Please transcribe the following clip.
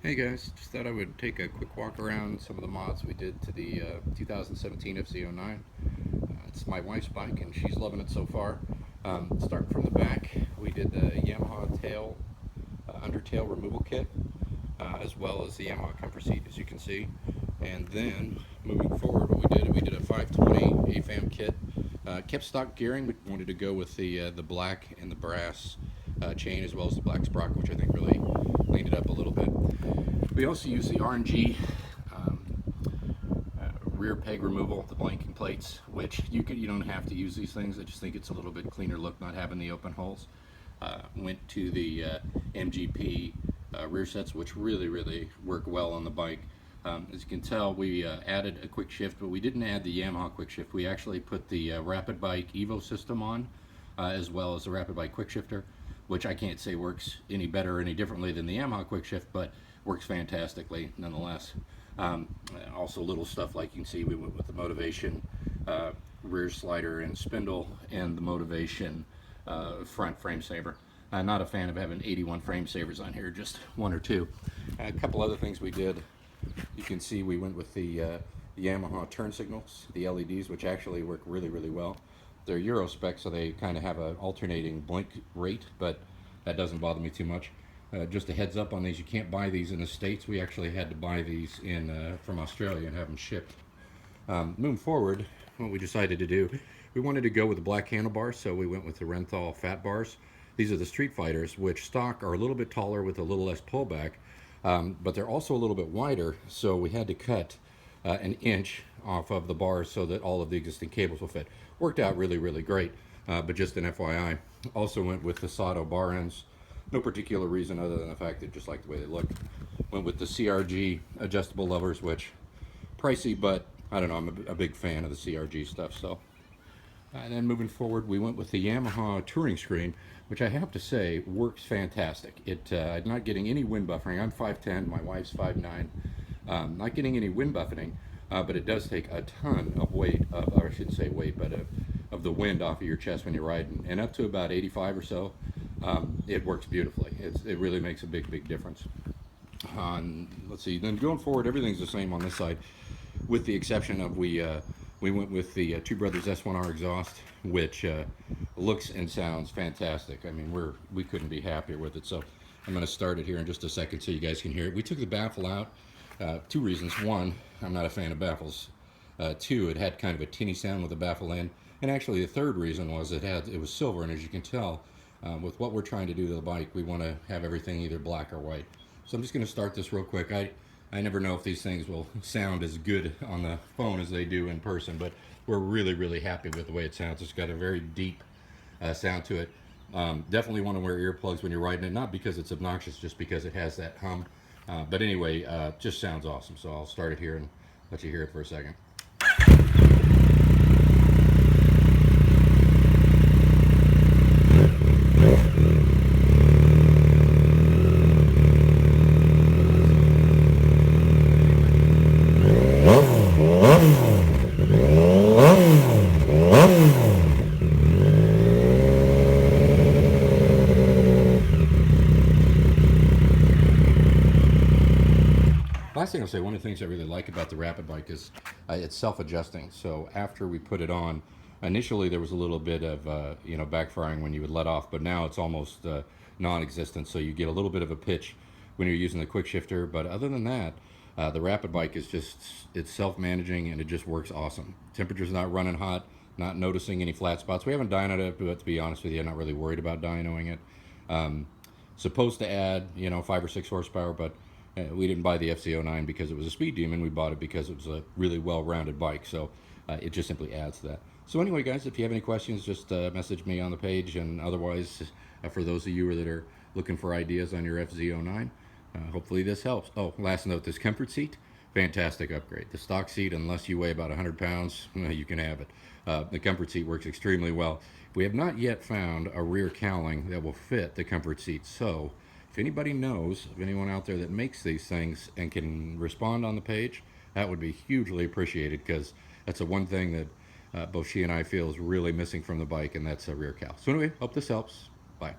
Hey guys, just thought I would take a quick walk around some of the mods we did to the 2017 FZ09. It's my wife's bike and she's loving it so far. Starting from the back, we did the Yamaha tail undertail removal kit, as well as the Yamaha comfort seat, as you can see. And then moving forward, what we did a 520 AFAM kit. Kept stock gearing. We wanted to go with the black and the brass chain, as well as the black sprocket, which I think really cleaned it up a little bit. We also use the RNG rear peg removal, the blanking plates, which you don't have to use these things. I just think it's a little bit cleaner look not having the open holes. Went to the MGP rear sets, which really work well on the bike. As you can tell, we added a quick shift, but we didn't add the Yamaha quick shift. We actually put the Rapid Bike EVO system on, as well as the Rapid Bike quick shifter, which I can't say works any better or any differently than the Yamaha quick shift, but works fantastically nonetheless. Also little stuff like you can see, we went with the Motovation rear slider and spindle and the Motovation front frame saver. I'm not a fan of having 81 frame savers on here, just one or two. A couple other things we did. You can see we went with the Yamaha turn signals, the LEDs, which actually work really well. They're Euro spec, so they kind of have an alternating blink rate, but that doesn't bother me too much. Just a heads up on these, you can't buy these in the States. We actually had to buy these from Australia and have them shipped. Moving forward, what we decided to do, we wanted to go with the black handlebars, so we went with the Renthal fat bars. These are the Street Fighters, which stock are a little bit taller with a little less pullback, but they're also a little bit wider, so we had to cut an inch off of the bars so that all of the existing cables will fit. Worked out really great, but just an FYI. Also went with the Sato Bar ends. No particular reason other than the fact that just like the way they look. Went with the CRG adjustable levers, which pricey, but I don't know, I'm a big fan of the CRG stuff. So, and then moving forward, we went with the Yamaha touring screen, which I have to say works fantastic. I'm not getting any wind buffering. I'm 5'10", my wife's 5'9". Not getting any wind buffeting, but it does take a ton of weight, or I shouldn't say weight, but of the wind off of your chest when you're riding, and up to about 85 or so. It works beautifully. It really makes a big difference. Let's see, then going forward, everything's the same on this side, with the exception of we went with the Two Brothers S1R exhaust, which looks and sounds fantastic. I mean, we couldn't be happier with it. So I'm going to start it here in just a second so you guys can hear it. We took the baffle out. Two reasons. One, I'm not a fan of baffles. Two, it had kind of a tinny sound with the baffle in. And actually the third reason was it was silver, and as you can tell, with what we're trying to do to the bike, we want to have everything either black or white. So I'm just going to start this real quick. I never know if these things will sound as good on the phone as they do in person, but we're really happy with the way it sounds. It's got a very deep sound to it. Definitely want to wear earplugs when you're riding it, not because it's obnoxious, just because it has that hum. But anyway, just sounds awesome. So I'll start it here and let you hear it for a second. Last thing I'll say, one of the things I really like about the Rapid Bike is it's self-adjusting. So after we put it on, initially there was a little bit of backfiring when you would let off, but now it's almost non-existent. So you get a little bit of a pitch when you're using the quick shifter, but other than that, the Rapid Bike is it's self-managing, and it just works awesome. Temperature's not running hot, not noticing any flat spots. We haven't dynoed it, but to be honest with you, I'm not really worried about dynoing it. Supposed to add 5 or 6 horsepower, but we didn't buy the FZ09 because it was a speed demon. We bought it because it was a really well-rounded bike, so it just simply adds to that. So anyway, guys, if you have any questions, just message me on the page, and otherwise, for those of you that are looking for ideas on your FZ09, hopefully this helps. Oh, last note, this comfort seat, fantastic upgrade. The stock seat, unless you weigh about 100 pounds, you can have it. The comfort seat works extremely well. We have not yet found a rear cowling that will fit the comfort seat, so if anybody knows of anyone out there that makes these things and can respond on the page, that would be hugely appreciated, because that's the one thing that both she and I feel is really missing from the bike, and that's a rear cowl. So anyway, hope this helps. Bye.